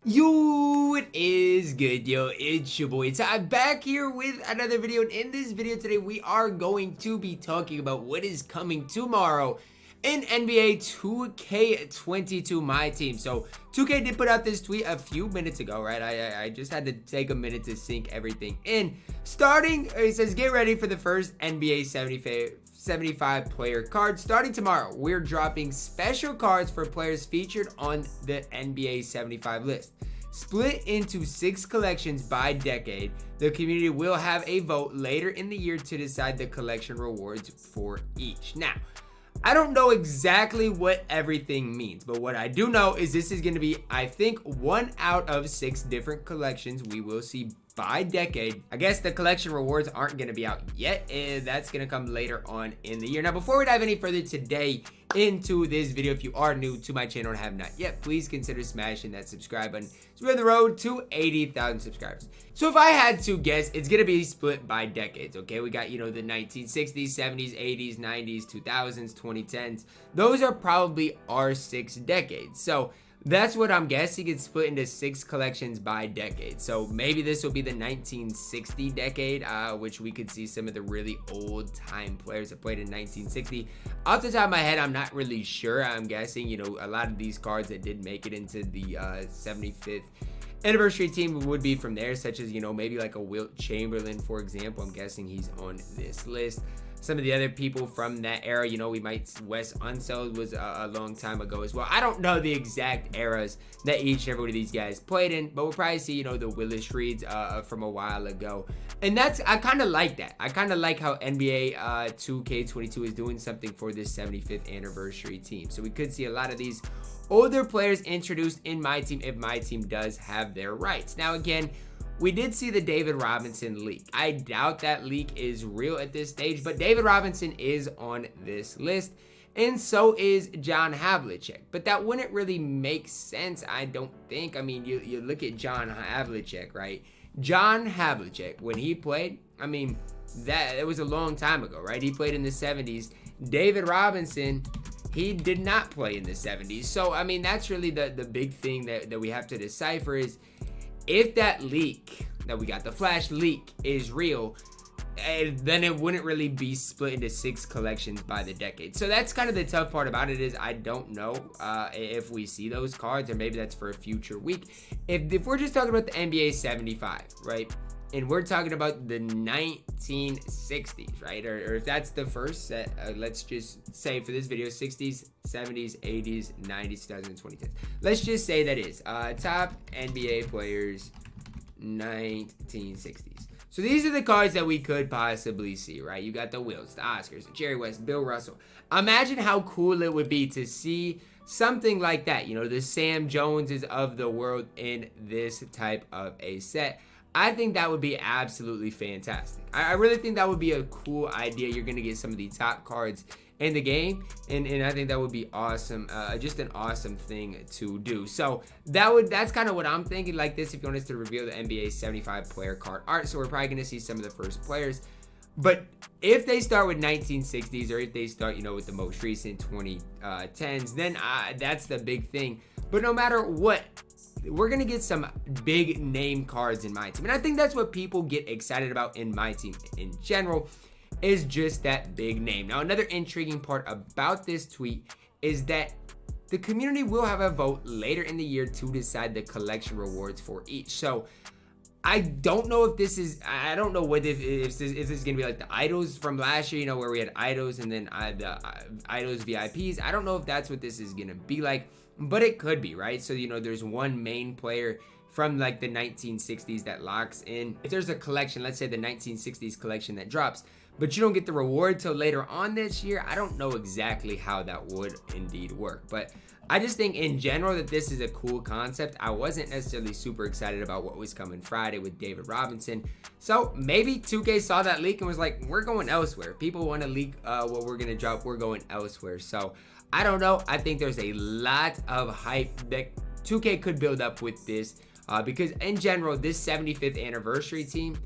Yo, it is good, yo. It's your boy. So I'm back here with another video. And in this video today, we are going to be talking about what is coming tomorrow in NBA 2K22 MyTEAM. So 2K did put out this tweet a few minutes ago, right? I just had to take a minute to sink everything in. Starting, it says, get ready for the first NBA 75 player card. Starting tomorrow, we're dropping special cards for players featured on the NBA 75 list. Split into 6 collections by decade, the community will have a vote later in the year to decide the collection rewards for each. Now, I don't know exactly what everything means, but what I do know is this is going to be, I think, 1 out of 6 different collections we will see by decade. I guess the collection rewards aren't going to be out yet, and that's going to come later on in the year. Now, before we dive any further today into this video, if you are new to my channel and have not yet, please consider smashing that subscribe button. So we're on the road to 80,000 subscribers. So if I had to guess, it's going to be split by decades, okay? We got, the 1960s, 70s, 80s, 90s, 2000s, 2010s. Those are probably our 6 decades. So that's what I'm guessing. It's split into 6 collections by decade. So maybe this will be the 1960 decade, which we could see some of the really old time players that played in 1960. Off the top of my head, I'm not really sure. I'm guessing, a lot of these cards that did make it into the 75th anniversary team would be from there, such as, maybe like a Wilt Chamberlain, for example. I'm guessing he's on this list. Some of the other people from that era, we might, Wes Unseld was a long time ago as well. I don't know the exact eras that each and every one of these guys played in, but we'll probably see, the Willis Reeds from a while ago. And I kind of like that. I kind of like how NBA 2K22 is doing something for this 75th anniversary team. So we could see a lot of these older players introduced in MyTEAM if MyTEAM does have their rights. Now, again, we did see the David Robinson leak. I doubt that leak is real at this stage, but David Robinson is on this list, and so is John Havlicek. But that wouldn't really make sense, I don't think. I mean, you look at John Havlicek, right? John Havlicek, when he played, I mean, it was a long time ago, right? He played in the 70s. David Robinson, he did not play in the 70s. So, I mean, that's really the big thing that we have to decipher is, if that leak that we got, the Flash leak, is real, then it wouldn't really be split into 6 collections by the decade. So that's kind of the tough part about it is I don't know if we see those cards, or maybe that's for a future week. If we're just talking about the NBA 75, right? And we're talking about the 1960s, right? Or if that's the first set, let's just say for this video, 60s, 70s, 80s, 90s, 2000s, and 2010s. Let's just say that is top NBA players, 1960s. So these are the cards that we could possibly see, right? You got the Wills, the Oscars, Jerry West, Bill Russell. Imagine how cool it would be to see something like that, the Sam Joneses of the world in this type of a set. I think that would be absolutely fantastic. I really think that would be a cool idea. You're going to get some of the top cards in the game, and I think that would be awesome. Just an awesome thing to do. So that's kind of what I'm thinking like this if you want us to reveal the NBA 75 player card art. So we're probably going to see some of the first players. But if they start with 1960s, or if they start, with the most recent 2010s, then that's the big thing. But no matter what, we're going to get some big name cards in MyTEAM. And I think that's what people get excited about in MyTEAM in general, is just that big name. Now, another intriguing part about this tweet is that the community will have a vote later in the year to decide the collection rewards for each. So I don't know if this is, I don't know what if this is going to be like the idols from last year, where we had idols and then the idols VIPs. I don't know if that's what this is going to be like, but it could be, right? So, there's one main player from like the 1960s that locks in. If there's a collection, let's say the 1960s collection that drops, but you don't get the reward till later on this year, I don't know exactly how that would indeed work. But I just think in general that this is a cool concept. I wasn't necessarily super excited about what was coming Friday with David Robinson. So maybe 2K saw that leak and was like, we're going elsewhere. People want to leak what we're going to drop. We're going elsewhere. So I don't know. I think there's a lot of hype that 2K could build up with this because in general, this 75th anniversary team,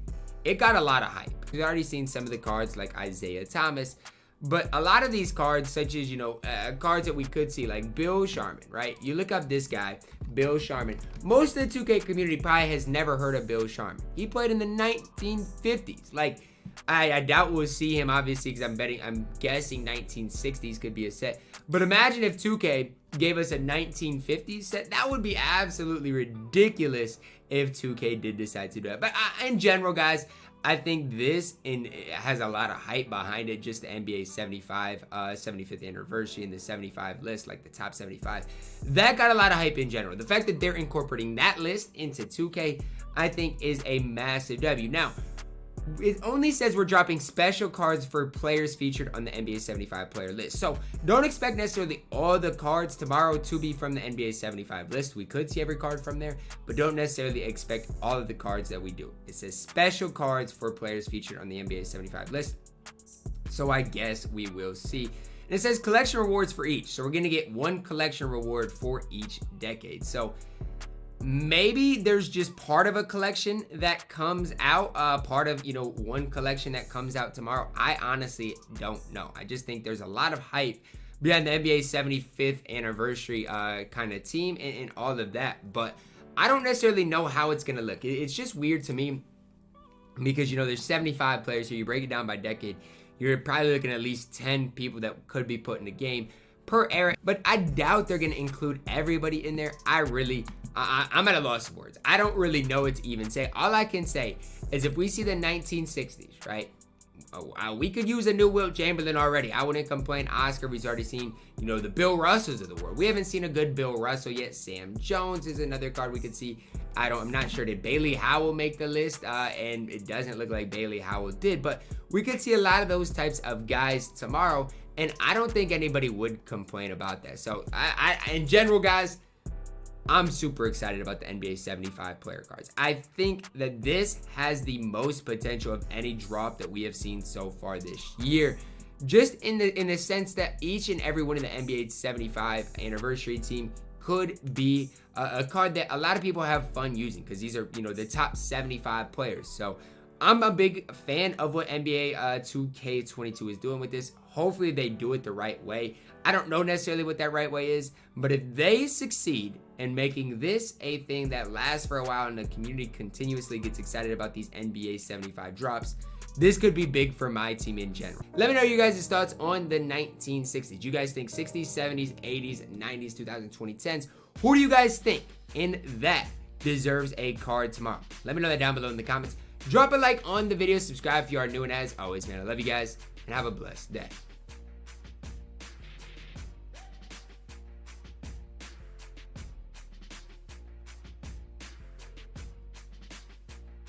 it got a lot of hype. We've already seen some of the cards like Isaiah Thomas, But a lot of these cards, such as, you know, cards that we could see, like Bill Sharman, right? You look up this guy, Bill Sharman. Most of the 2K community probably has never heard of Bill Sharman. He played in the 1950s. Like, I doubt we'll see him, obviously, because I'm guessing 1960s could be a set. But imagine if 2K gave us a 1950s set. That would be absolutely ridiculous if 2K did decide to do it. But in general, guys, I think this has a lot of hype behind it. Just the NBA 75th anniversary and the 75 list, like the top 75. That got a lot of hype in general. The fact that they're incorporating that list into 2K, I think, is a massive W. Now, it only says we're dropping special cards for players featured on the NBA 75 player list. So don't expect necessarily all the cards tomorrow to be from the NBA 75 list. We could see every card from there, but don't necessarily expect all of the cards that we do. It says special cards for players featured on the NBA 75 list. So I guess we will see. And it says collection rewards for each. So we're going to get one collection reward for each decade. So maybe there's just part of a collection that comes out, part of, you know, one collection that comes out tomorrow. I honestly don't know. I just think there's a lot of hype behind the NBA 75th anniversary kind of team and all of that. But I don't necessarily know how it's going to look. It's just weird to me because, you know, there's 75 players here. You break it down by decade, you're probably looking at least 10 people that could be put in the game per era, but I doubt they're going to include everybody in there. I'm at a loss of words. I don't really know what to even say. All I can say is if we see the 1960s, right? We could use a new Wilt Chamberlain already. I wouldn't complain. Oscar, we've already seen, you know, the Bill Russells of the world. We haven't seen a good Bill Russell yet. Sam Jones is another card we could see. I'm not sure. Did Bailey Howell make the list? And it doesn't look like Bailey Howell did, but we could see a lot of those types of guys tomorrow. And I don't think anybody would complain about that. So in general, guys, I'm super excited about the NBA 75 player cards. I think that this has the most potential of any drop that we have seen so far this year. Just in the sense that each and every one in the NBA 75 anniversary team could be a card that a lot of people have fun using because these are, you know, the top 75 players. So I'm a big fan of what NBA 2K22 is doing with this. Hopefully they do it the right way. I don't know necessarily what that right way is, but if they succeed in making this a thing that lasts for a while and the community continuously gets excited about these NBA 75 drops, this could be big for my team in general. Let me know you guys' thoughts on the 1960s. Do you guys think 60s, 70s, 80s, 90s, 2000s, 2010s? Who do you guys think in that deserves a card tomorrow? Let me know that down below in the comments. Drop a like on the video, subscribe if you are new, and as always, man, I love you guys, and have a blessed day.